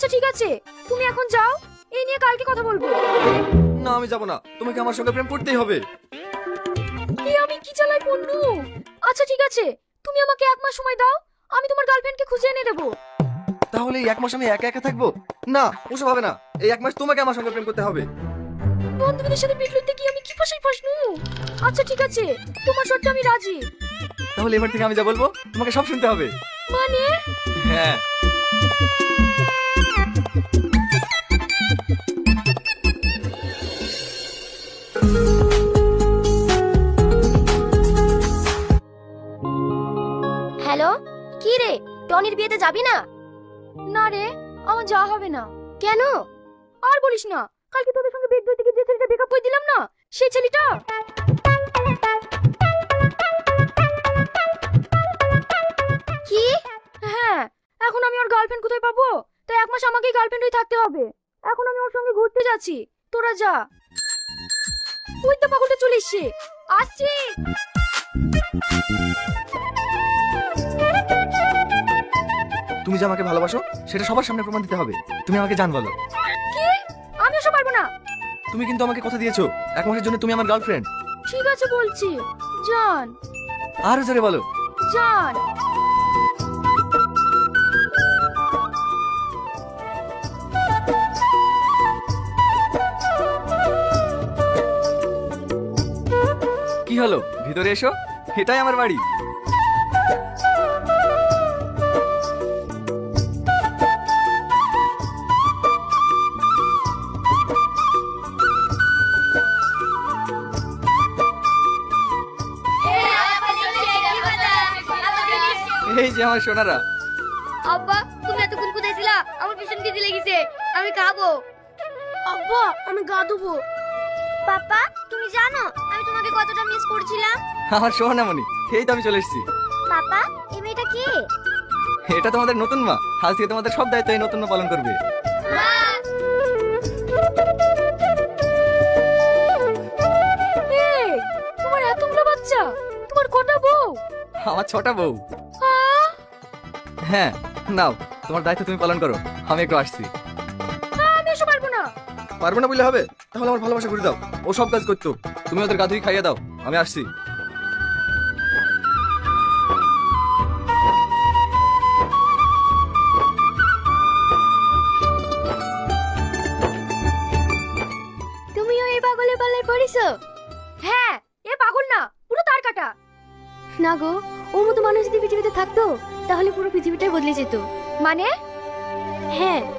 আচ্ছা ঠিক আছে, তুমি এখন যাও, এই নিয়ে কালকে কথা বলবো। না আমি যাব না, তোমাকে আমার সঙ্গে প্রেম করতেই হবে। এই আমি কি চালাই বন্ধু। আচ্ছা ঠিক আছে, তুমি আমাকে 1 মাস সময় দাও, আমি তোমার গার্লফ্রেন্ডকে খুঁজে এনে দেবো। তাহলে এই 1 মাস আমি একা একা থাকবো? না, ওসব হবে না। এই 1 মাস তোমাকে আমার সঙ্গে প্রেম করতে হবে। বন্ধুদের সাথে পিট লইতে কি আমি কি ফাঁসাই ফাঁসনু। আচ্ছা ঠিক আছে, তোমার শর্তে আমি রাজি। তাহলে এবার থেকে আমি যা বলবো তোমাকে সব শুনতে হবে। মানে? হ্যাঁ। হ্যালো, কি রে, টনির বিয়েতে যাবি না? না রে, আমার যাওয়া হবে না। কেন? আর বলিস না, কালকে তোদের সঙ্গে বেড ধরতে গিয়ে যে ছেলেটা ব্রেকআপ করে দিলাম না, সেই ছেলেটা। কি? হ্যাঁ, এখন আমি ওর গার্লফ্রেন্ড কোথায় পাবো? তাই 1 মাস আমাকেই গার্লফ্রেন্ড হয়ে থাকতে হবে। এখন আমি ওর সঙ্গে ঘুরতে যাচ্ছি, তোরা যা। ওই তো পাগলটা চলে এসছে, আসছি। তুমি যে আমাকে ভালোবাসো সেটা সবার সামনে প্রমাণ দিতে হবে। তুমি আমাকে জান বলো। কি? আমি ওসব পারবো না। তুমি কিন্তু আমাকে কথা দিয়েছো 1 মাসের জন্য তুমি আমার গার্লফ্রেন্ড। ঠিক আছে বলছি, জান। আরো জোরে বলো। জান। কি হলো, ভিতরে এসো, এটাই আমার বাড়ি। এই যে আমার সোনারা। আব্বা, তুমি এতক্ষণ কোথায় ছিলা? আমার ভীষণ খিদে লেগেছে, আমি খাবো। আব্বা, আমি গা ধুবো। পাপা, তুমি জানো আমি তোমাকে কতটা মিস করছিলাম? আমার সোনামণি, এই তো আমি চলে এসেছি। পাপা, এই মেয়েটা কে? এটা তোমাদের নতুন মা, আজ থেকে তোমাদের সব দায়িত্ব এই নতুন মা পালন করবে। এই, তোমার এতগুলো বাচ্চা, তোমার কটা বউ? আমার 6টা বউ। আহ, হ্যাঁ, নাও তোমার দায়িত্ব তুমি পালন করো, আমি একটু আসছি। আমি এসব পারবো না। পারবো না বললে হবে? তাহলে আমার ভালোবাসা করে দাও, ও সব কাজ করতো। তুমি ওদের গাধুই খাইয়ে দাও, আমি আসছি। তুমিও এই পাগলের পাল্লায় পড়েছো? হ্যাঁ, এ পাগল না, পুরো তার কাটা। না গো, ওর মতো মানুষ যদি পৃথিবীতে থাকতো তাহলে পুরো পৃথিবীটাই বদলে যেত। মানে? হ্যাঁ,